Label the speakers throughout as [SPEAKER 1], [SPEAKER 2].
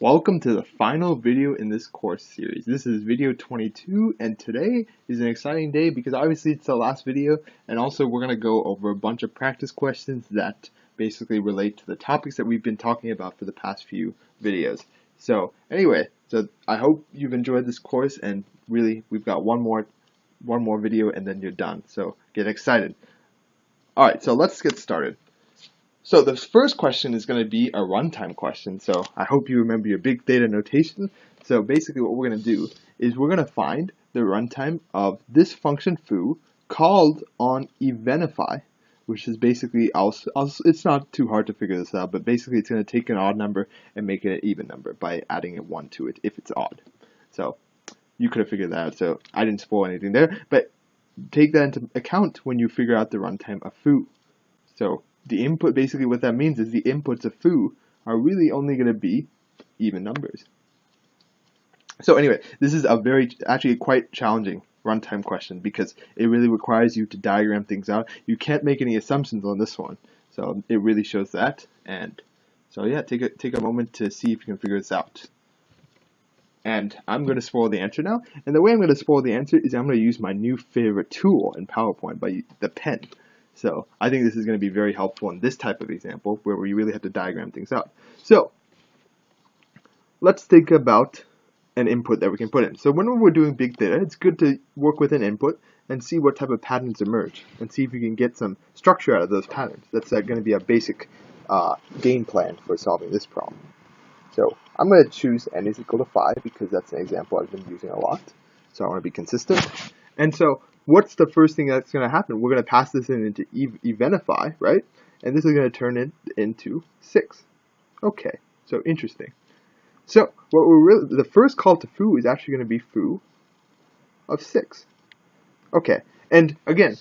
[SPEAKER 1] Welcome to the final video in this course series. This is video 22, and today is an exciting day because obviously it's the last video, and also we're going to go over a bunch of practice questions that basically relate to the topics that we've been talking about for the past few videos. So anyway, I hope you've enjoyed this course, and really we've got one more video and then you're done. So get excited. Alright, so let's get started. So the first question is going to be a runtime question. So I hope you remember your big theta notation. So basically what we're going to do is we're going to find the runtime of this function foo called on evenify, which is basically, it's not too hard to figure this out, but basically it's going to take an odd number and make it an even number by adding a 1 to it if it's odd. So you could have figured that out, so I didn't spoil anything there, but take that into account when you figure out the runtime of foo. So the input, basically what that means is the inputs of foo are really only going to be even numbers. So anyway, this is actually quite challenging runtime question because it really requires you to diagram things out. You can't make any assumptions on this one. So it really shows that. And so yeah, take a moment to see if you can figure this out. And I'm going to spoil the answer now. And the way I'm going to spoil the answer is I'm going to use my new favorite tool in PowerPoint, by the pen. So I think this is going to be very helpful in this type of example where we really have to diagram things out. So let's think about an input that we can put in. So when we're doing big theta, it's good to work with an input and see what type of patterns emerge and see if you can get some structure out of those patterns. That's going to be a basic game plan for solving this problem. So I'm going to choose n is equal to 5 because that's an example I've been using a lot. So I want to be consistent. And so what's the first thing that's going to happen? We're going to pass this into evenify, right? And this is going to turn it into 6. Okay, so interesting. So the first call to foo is actually going to be foo of 6. Okay, and again,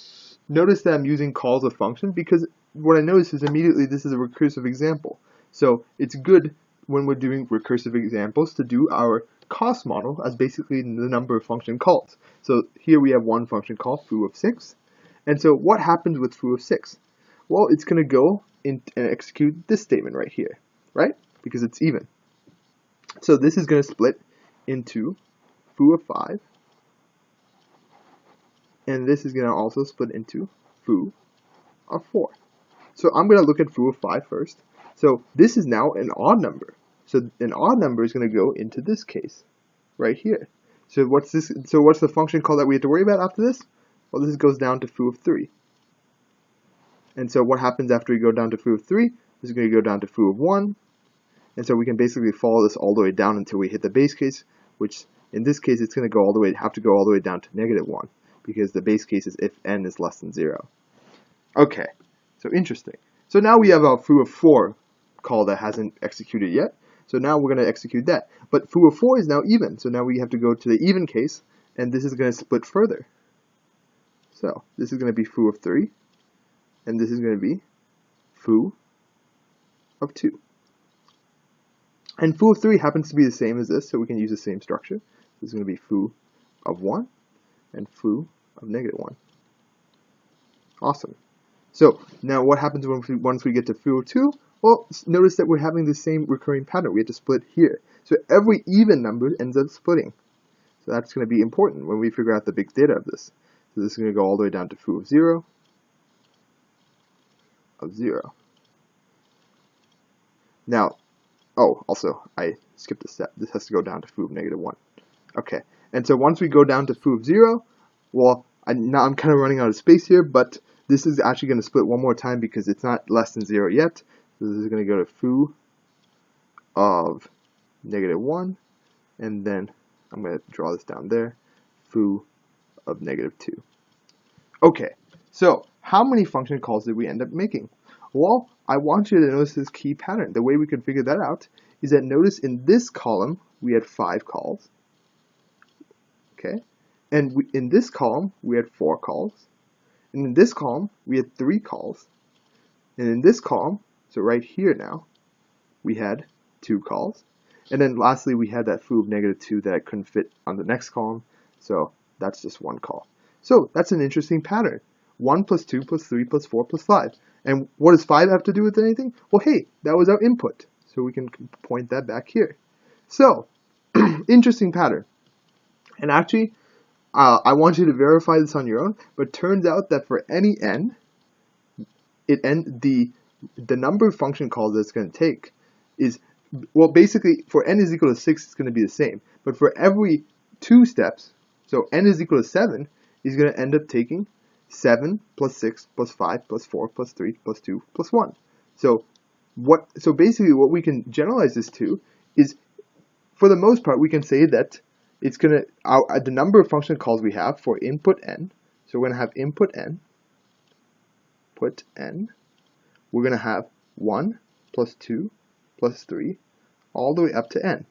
[SPEAKER 1] notice that I'm using calls of function because what I notice is immediately this is a recursive example. So it's good when we're doing recursive examples to do our cost model as basically the number of function calls. So here we have one function call, foo of 6. And so what happens with foo of 6? Well, it's going to go in and execute this statement right here, right? Because it's even. So this is going to split into foo of 5. And this is going to also split into foo of 4. So I'm going to look at foo of 5 first. So this is now an odd number. So an odd number is going to go into this case right here. So what's this? So what's the function call that we have to worry about after this? Well, this goes down to foo of 3. And so what happens after we go down to foo of 3? This is going to go down to foo of 1. And so we can basically follow this all the way down until we hit the base case, which in this case it's going to have to go all the way down to -1 because the base case is if n is less than 0. Okay, so interesting. So now we have a foo of 4 call that hasn't executed yet. So now we're going to execute that. But foo of 4 is now even. So now we have to go to the even case, and this is going to split further. So this is going to be foo of 3, and this is going to be foo of 2. And foo of 3 happens to be the same as this, so we can use the same structure. This is going to be foo of 1 and foo of -1. Awesome. So now what happens once we get to foo of 2? Well, notice that we're having the same recurring pattern. We have to split here. So every even number ends up splitting. So that's going to be important when we figure out the big theta of this. So this is going to go all the way down to foo of 0, of 0. Now, oh, also, I skipped a step. This has to go down to foo of -1. Okay, and so once we go down to foo of 0, well, now I'm kind of running out of space here, but this is actually going to split one more time because it's not less than 0 yet. So this is going to go to foo of -1, and then I'm going to draw this down there, foo of -2. Okay, so how many function calls did we end up making? Well, I want you to notice this key pattern. The way we can figure that out is that notice in this column we had 5 calls, okay, and in this column we had 4 calls, and in this column we had 3 calls, and in this column, so right here now, we had 2 calls. And then lastly, we had that foo of -2 that I couldn't fit on the next column. So that's just 1 call. So that's an interesting pattern. 1 plus 2 plus 3 plus 4 plus 5. And what does 5 have to do with anything? Well, hey, that was our input. So we can point that back here. So, interesting pattern. And actually, I want you to verify this on your own, but it turns out that for any n, the number function calls that it's going to take is, well, basically, for n is equal to 6, it's going to be the same. But for every 2 steps, so n is equal to 7, is going to end up taking 7 plus 6 plus 5 plus 4 plus 3 plus 2 plus 1. So basically what we can generalize this to is, for the most part, we can say that it's going to, the number of function calls we have for input n, so we're going to have input n, we're going to have 1 plus 2 plus 3 all the way up to n.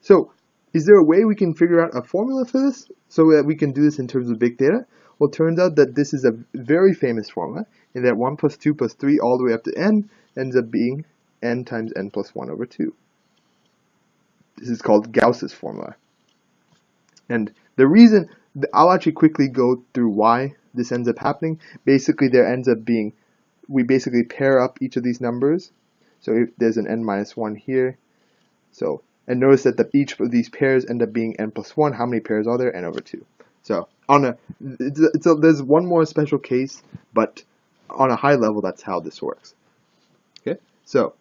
[SPEAKER 1] So is there a way we can figure out a formula for this so that we can do this in terms of big data? Well, it turns out that this is a very famous formula, in that 1 plus 2 plus 3 all the way up to n ends up being n times n plus 1 over 2. This is called Gauss's formula. And the reason, I'll actually quickly go through why this ends up happening. Basically, there ends up being, we basically pair up each of these numbers. So if there's an n minus 1 here, so, and notice that each of these pairs end up being n plus 1. How many pairs are there? N over 2. So there's one more special case, but on a high level, that's how this works. Okay, so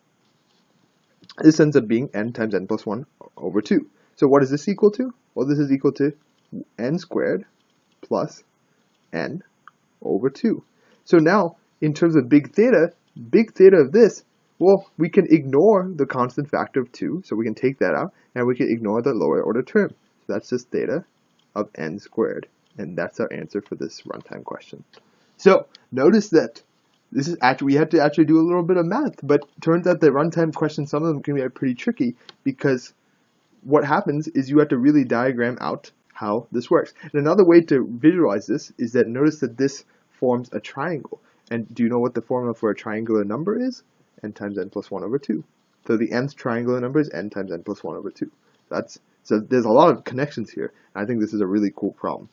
[SPEAKER 1] this ends up being n times n plus 1 over 2. So what is this equal to? Well, this is equal to n squared plus n over 2. So now, in terms of big theta of this, well, we can ignore the constant factor of 2, so we can take that out, and we can ignore the lower order term. So that's just theta of n squared, and that's our answer for this runtime question. So notice that this is actually, we had to actually do a little bit of math, but turns out that runtime questions, some of them can be pretty tricky, because what happens is you have to really diagram out how this works. And another way to visualize this is that notice that this forms a triangle. And do you know what the formula for a triangular number is? N times n plus 1 over 2. So the nth triangular number is n times n plus 1 over 2. So there's a lot of connections here, and I think this is a really cool problem.